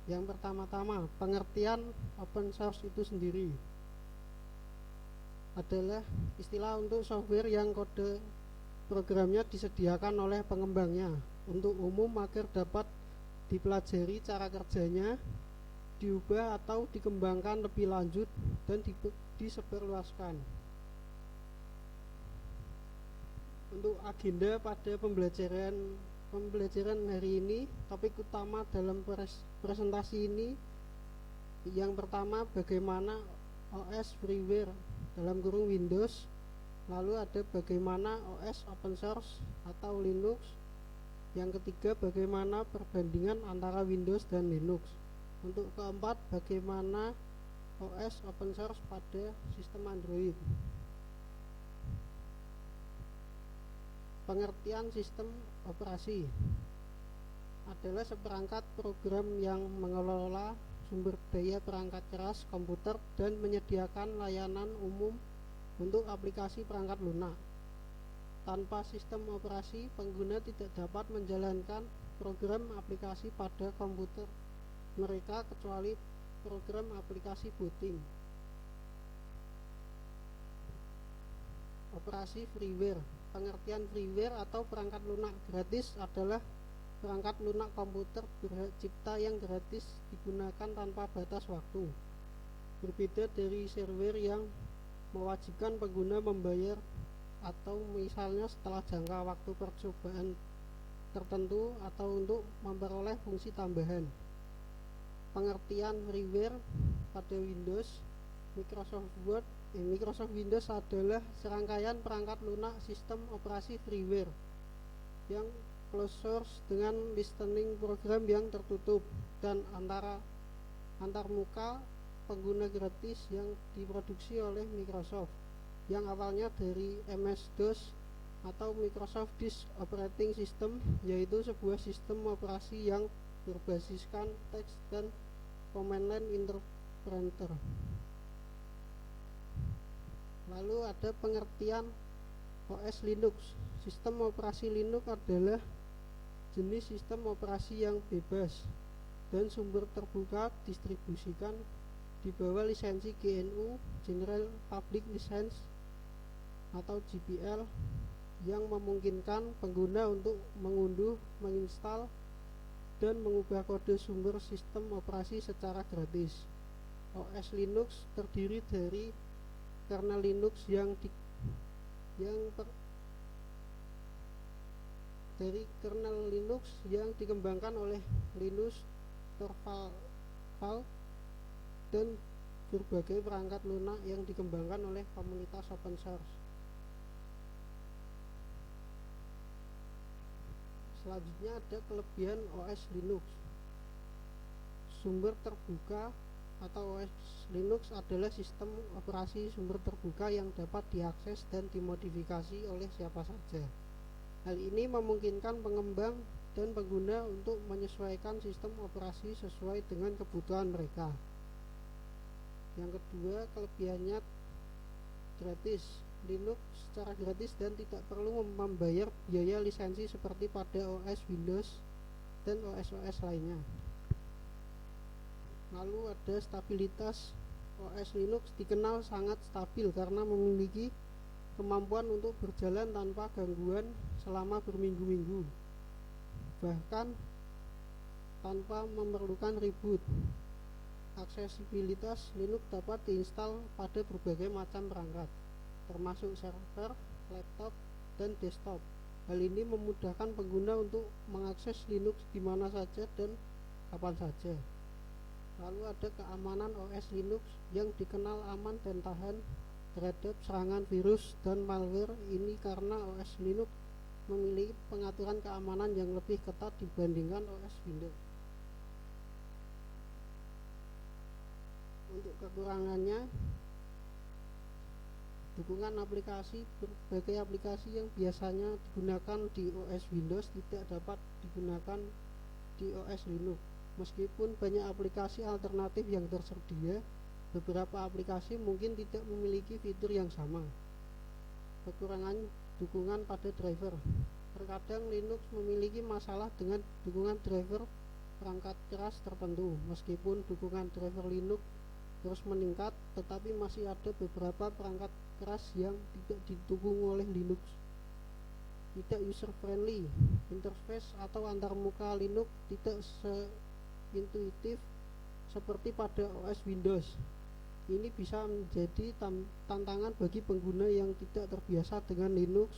Yang pertama-tama, pengertian open source itu sendiri adalah istilah untuk software yang kode programnya disediakan oleh pengembangnya untuk umum agar dapat dipelajari cara kerjanya, diubah atau dikembangkan lebih lanjut dan disebarluaskan. Untuk agenda pada pembelajaran hari ini, topik utama dalam presentasi ini yang pertama bagaimana OS freeware dalam kurung Windows, lalu ada bagaimana OS open source atau Linux, yang ketiga bagaimana perbandingan antara Windows dan Linux, untuk keempat bagaimana OS open source pada sistem Android. Pengertian sistem operasi adalah seperangkat program yang mengelola sumber daya perangkat keras komputer dan menyediakan layanan umum untuk aplikasi perangkat lunak. Tanpa sistem operasi, pengguna tidak dapat menjalankan program aplikasi pada komputer mereka kecuali program aplikasi booting. Operasi freeware. Pengertian freeware atau perangkat lunak gratis adalah perangkat lunak komputer berhak cipta yang gratis digunakan tanpa batas waktu. Berbeda dari shareware yang mewajibkan pengguna membayar atau misalnya setelah jangka waktu percobaan tertentu atau untuk memperoleh fungsi tambahan. Pengertian freeware pada Windows. Microsoft Windows adalah serangkaian perangkat lunak sistem operasi freeware yang closed source dengan listening program yang tertutup dan antarmuka pengguna gratis yang diproduksi oleh Microsoft, yang awalnya dari MS-DOS atau Microsoft Disk Operating System, yaitu sebuah sistem operasi yang berbasiskan teks dan command line interpreter. Lalu ada pengertian OS Linux. Sistem operasi Linux adalah jenis sistem operasi yang bebas dan sumber terbuka distribusikan di bawah lisensi GNU General Public License atau GPL, yang memungkinkan pengguna untuk mengunduh, menginstal, dan mengubah kode sumber sistem operasi secara gratis. OS Linux terdiri dari kernel Linux kernel Linux yang dikembangkan oleh Linus Torvalds dan berbagai perangkat lunak yang dikembangkan oleh komunitas open source. Selanjutnya ada kelebihan OS Linux. Sumber terbuka atau OS Linux adalah sistem operasi sumber terbuka yang dapat diakses dan dimodifikasi oleh siapa saja. Hal ini memungkinkan pengembang dan pengguna untuk menyesuaikan sistem operasi sesuai dengan kebutuhan mereka. Yang kedua, kelebihannya gratis. Linux secara gratis dan tidak perlu membayar biaya lisensi seperti pada OS Windows dan OS lainnya. Lalu ada stabilitas. OS Linux dikenal sangat stabil karena memiliki kemampuan untuk berjalan tanpa gangguan selama berminggu-minggu, bahkan tanpa memerlukan reboot. Aksesibilitas. Linux dapat diinstal pada berbagai macam perangkat, termasuk server, laptop, dan desktop. Hal ini memudahkan pengguna untuk mengakses Linux di mana saja dan kapan saja. Lalu ada keamanan OS Linux yang dikenal aman dan tahan terhadap serangan virus dan malware. Ini karena OS Linux memiliki pengaturan keamanan yang lebih ketat dibandingkan OS Windows. Untuk kekurangannya, dukungan aplikasi. Berbagai aplikasi yang biasanya digunakan di OS Windows tidak dapat digunakan di OS Linux. Meskipun banyak aplikasi alternatif yang tersedia, beberapa aplikasi mungkin tidak memiliki fitur yang sama. Kekurangan dukungan pada driver. Terkadang Linux memiliki masalah dengan dukungan driver perangkat keras tertentu. Meskipun dukungan driver Linux terus meningkat, tetapi masih ada beberapa perangkat keras yang tidak didukung oleh Linux. Tidak user friendly, interface atau antarmuka Linux tidak seintuitif seperti pada OS Windows. Ini bisa menjadi tantangan bagi pengguna yang tidak terbiasa dengan Linux.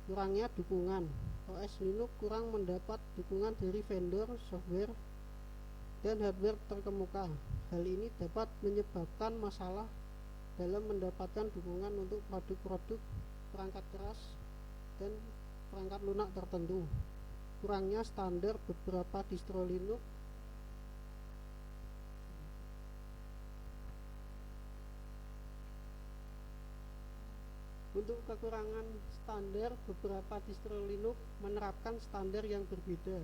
Kurangnya dukungan, OS Linux kurang mendapat dukungan dari vendor software dan hardware terkemuka. Hal ini dapat menyebabkan masalah dalam mendapatkan dukungan untuk produk-produk perangkat keras dan perangkat lunak tertentu. Kurangnya standar beberapa distro Linux. Untuk kekurangan standar, beberapa distro Linux menerapkan standar yang berbeda.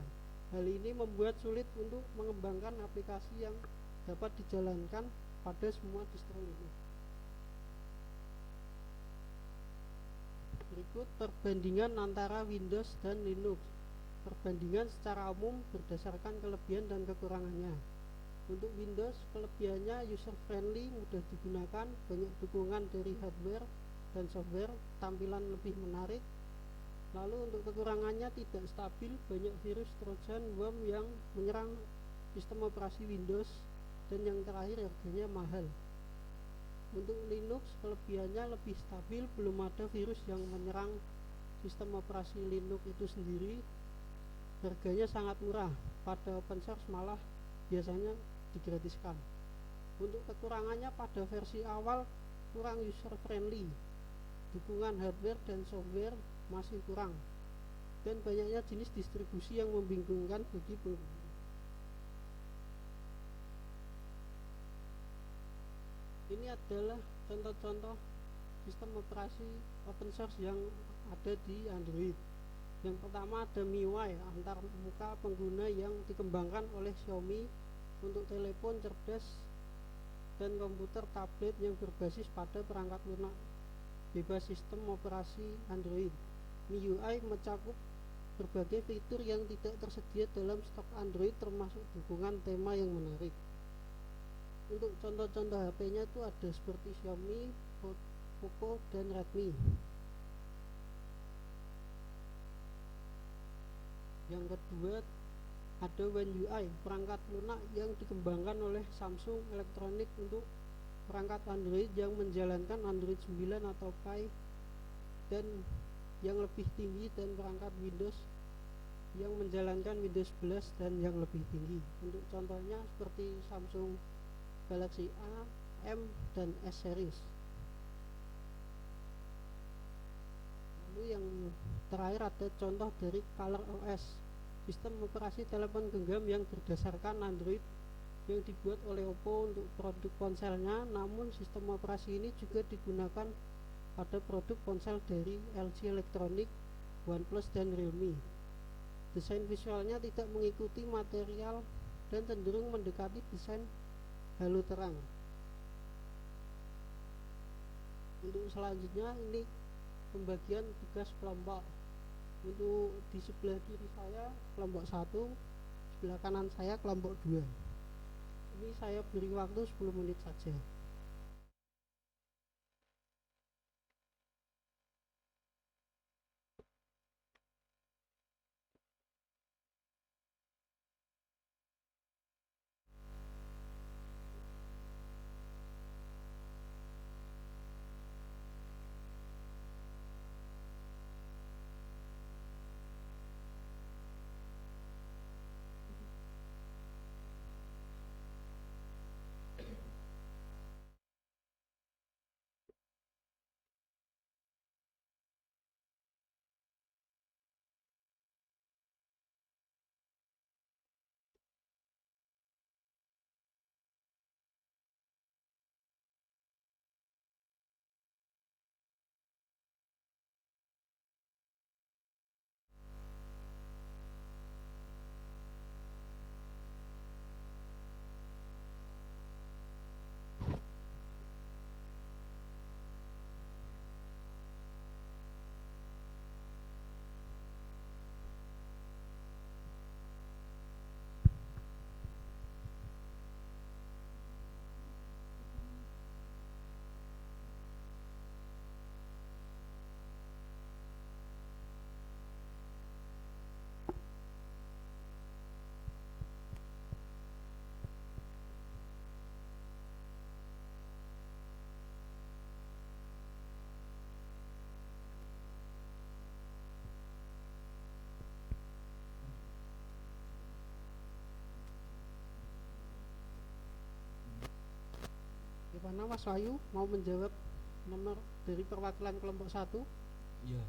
Hal ini membuat sulit untuk mengembangkan aplikasi yang dapat dijalankan pada semua distro Linux. Berikut perbandingan antara Windows dan Linux. Perbandingan secara umum berdasarkan kelebihan dan kekurangannya. Untuk Windows, kelebihannya user friendly, mudah digunakan, banyak dukungan dari hardware dan software, tampilan lebih menarik. Lalu untuk kekurangannya tidak stabil, banyak virus, trojan, worm yang menyerang sistem operasi Windows, dan yang terakhir harganya mahal. Untuk Linux, kelebihannya lebih stabil, belum ada virus yang menyerang sistem operasi Linux itu sendiri. Harganya sangat murah, pada open source malah biasanya digratiskan. Untuk kekurangannya pada versi awal kurang user friendly, dukungan hardware dan software masih kurang, dan banyaknya jenis distribusi yang membingungkan bagi pengguna. Ini adalah contoh-contoh sistem operasi open source yang ada di Android. Yang pertama ada MIUI, antarmuka pengguna yang dikembangkan oleh Xiaomi untuk telepon cerdas dan komputer tablet yang berbasis pada perangkat lunak bebas sistem operasi Android. MIUI mencakup berbagai fitur yang tidak tersedia dalam stok Android, termasuk dukungan tema yang menarik. Untuk contoh-contoh HP-nya itu ada seperti Xiaomi, Poco, dan Redmi. Yang kedua ada One UI, perangkat lunak yang dikembangkan oleh Samsung Electronics untuk perangkat Android yang menjalankan Android 9 atau Pie dan yang lebih tinggi, dan perangkat Windows yang menjalankan Windows 11 dan yang lebih tinggi. Untuk contohnya seperti Samsung Galaxy A, M, dan S series. Lalu yang terakhir ada contoh dari Color OS, sistem operasi telepon genggam yang berdasarkan Android yang dibuat oleh Oppo untuk produk ponselnya, namun sistem operasi ini juga digunakan pada produk ponsel dari LG Electronics, OnePlus, dan Realme. Desain visualnya tidak mengikuti material dan cenderung mendekati desain halo terang. Untuk selanjutnya ini pembagian tugas kelompok. Untuk di sebelah kiri saya kelompok 1, sebelah kanan saya kelompok 2. Ini saya beri waktu 10 menit saja. Gimana Mas Wahyu, mau menjawab nomor dari perwakilan kelompok 1? Iya.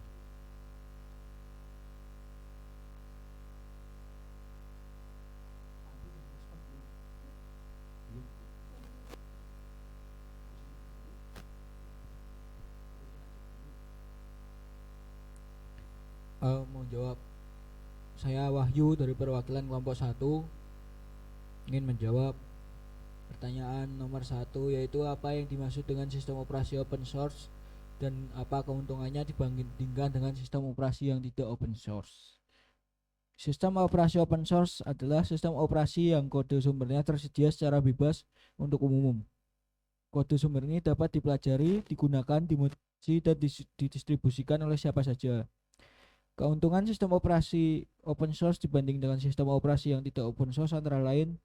Mau jawab. Saya Wahyu dari perwakilan kelompok 1 ingin menjawab pertanyaan nomor 1, yaitu apa yang dimaksud dengan sistem operasi open source dan apa keuntungannya dibandingkan dengan sistem operasi yang tidak open source. Sistem operasi open source adalah sistem operasi yang kode sumbernya tersedia secara bebas untuk umum. Kode sumber ini dapat dipelajari, digunakan, dimodifikasi, dan didistribusikan oleh siapa saja. Keuntungan sistem operasi open source dibanding dengan sistem operasi yang tidak open source antara lain: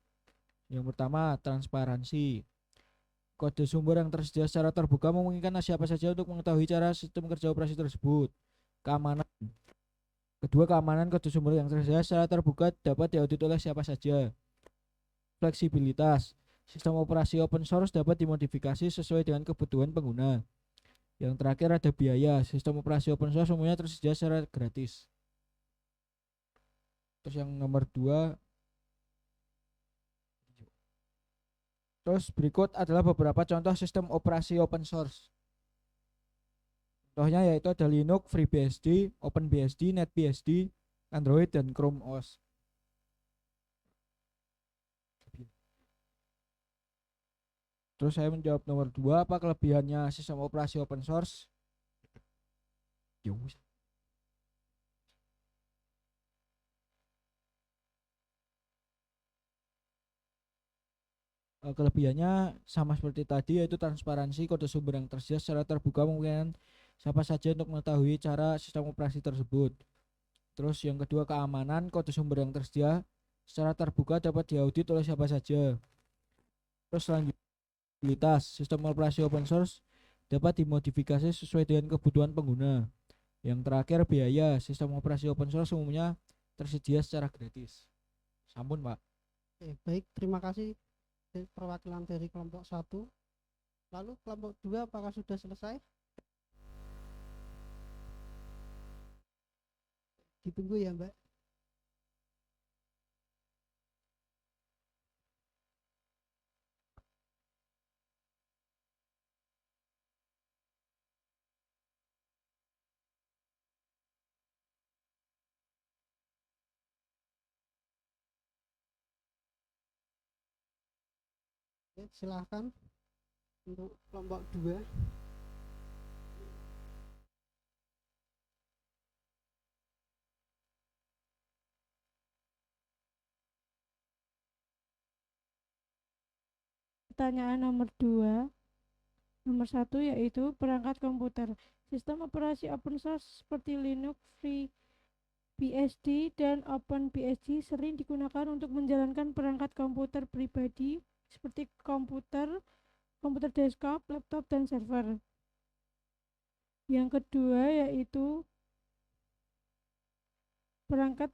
yang pertama, transparansi. Kode sumber yang tersedia secara terbuka memungkinkan siapa saja untuk mengetahui cara sistem kerja operasi tersebut. Keamanan. Kedua, keamanan kode sumber yang tersedia secara terbuka dapat diaudit oleh siapa saja. Fleksibilitas. Sistem operasi open source dapat dimodifikasi sesuai dengan kebutuhan pengguna. Yang terakhir ada biaya. Sistem operasi open source umumnya tersedia secara gratis. Terus yang nomor 2, terus berikut adalah beberapa contoh sistem operasi open source. Contohnya yaitu ada Linux, FreeBSD, OpenBSD, NetBSD, Android, dan Chrome OS. Terus saya menjawab nomor 2, apa kelebihannya sistem operasi open source? Kelebihannya sama seperti tadi, yaitu transparansi. Kode sumber yang tersedia secara terbuka memungkinkan siapa saja untuk mengetahui cara sistem operasi tersebut. Terus yang kedua, keamanan. Kode sumber yang tersedia secara terbuka dapat diaudit oleh siapa saja. Terus selanjutnya, sistem operasi open source dapat dimodifikasi sesuai dengan kebutuhan pengguna. Yang terakhir, biaya. Sistem operasi open source umumnya tersedia secara gratis. Sampun, Pak. Baik, terima kasih perwakilan dari kelompok 1. Lalu kelompok 2 apakah sudah selesai? Ditunggu ya Mbak. Silahkan untuk kelompok 2. Pertanyaan nomor 1 yaitu perangkat komputer. Sistem operasi open source seperti Linux, FreeBSD, dan OpenBSD sering digunakan untuk menjalankan perangkat komputer pribadi seperti komputer desktop, laptop, dan server. Yang kedua yaitu perangkat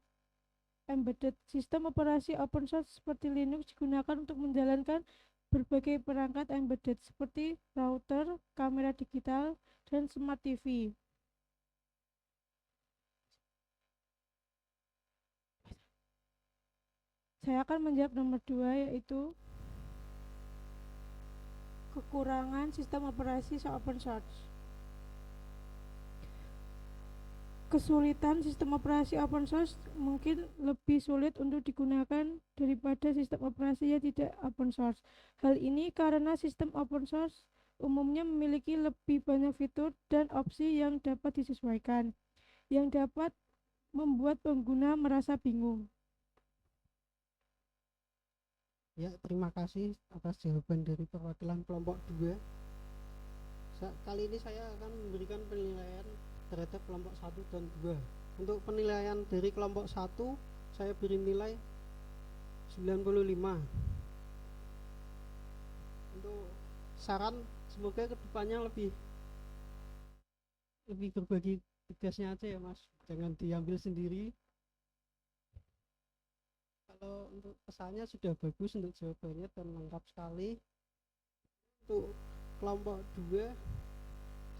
embedded. Sistem operasi open source seperti Linux digunakan untuk menjalankan berbagai perangkat embedded seperti router, kamera digital, dan smart TV. Saya akan menjawab nomor 2 yaitu kekurangan sistem operasi open source. Kesulitan sistem operasi open source mungkin lebih sulit untuk digunakan daripada sistem operasi yang tidak open source. Hal ini karena sistem open source umumnya memiliki lebih banyak fitur dan opsi yang dapat disesuaikan, yang dapat membuat pengguna merasa bingung. Ya, terima kasih atas jawaban dari perwakilan kelompok 2. Kali ini saya akan memberikan penilaian terhadap kelompok 1 dan 2. Untuk penilaian dari kelompok 1 saya beri nilai 95. Untuk saran, semoga kedepannya lebih berbagi tugasnya aja ya Mas, jangan diambil sendiri. Kalau untuk pesannya sudah bagus, untuk jawabannya dan lengkap sekali. Untuk kelompok 2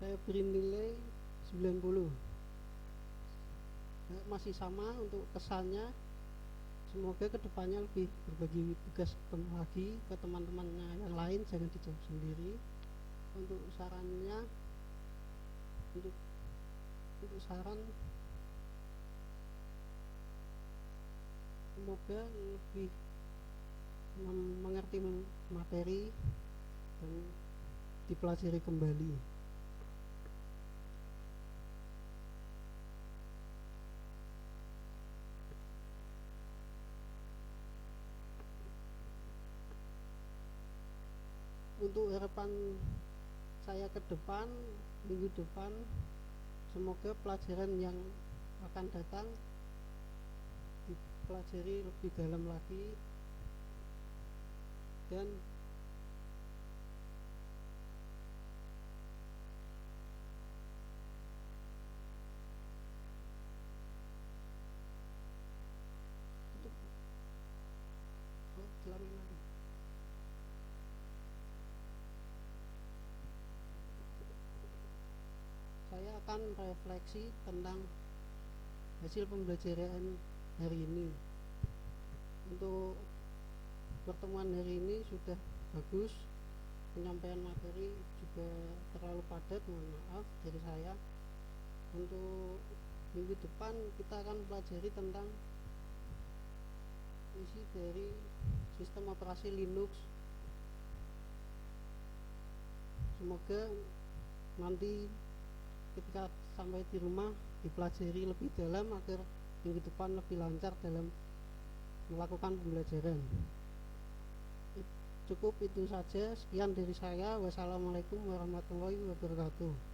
saya beri nilai 90. Masih sama untuk kesannya, semoga kedepannya lebih berbagi tugas lagi ke teman-temannya yang lain, jangan dijawab sendiri. Untuk sarannya, untuk saran, semoga lebih mengerti materi dan dipelajari kembali. Untuk harapan saya ke depan, minggu depan, semoga pelajaran yang akan datang dipelajari lebih dalam lagi dan saya akan refleksi tentang hasil pembelajaran hari ini. Untuk pertemuan hari ini sudah bagus, penyampaian materi juga terlalu padat, mohon maaf dari saya. Untuk minggu depan kita akan pelajari tentang isi dari sistem operasi Linux. Semoga nanti ketika sampai di rumah dipelajari lebih dalam agar minggu depan lebih lancar dalam melakukan pembelajaran. Cukup itu saja, sekian dari saya. Wassalamualaikum warahmatullahi wabarakatuh.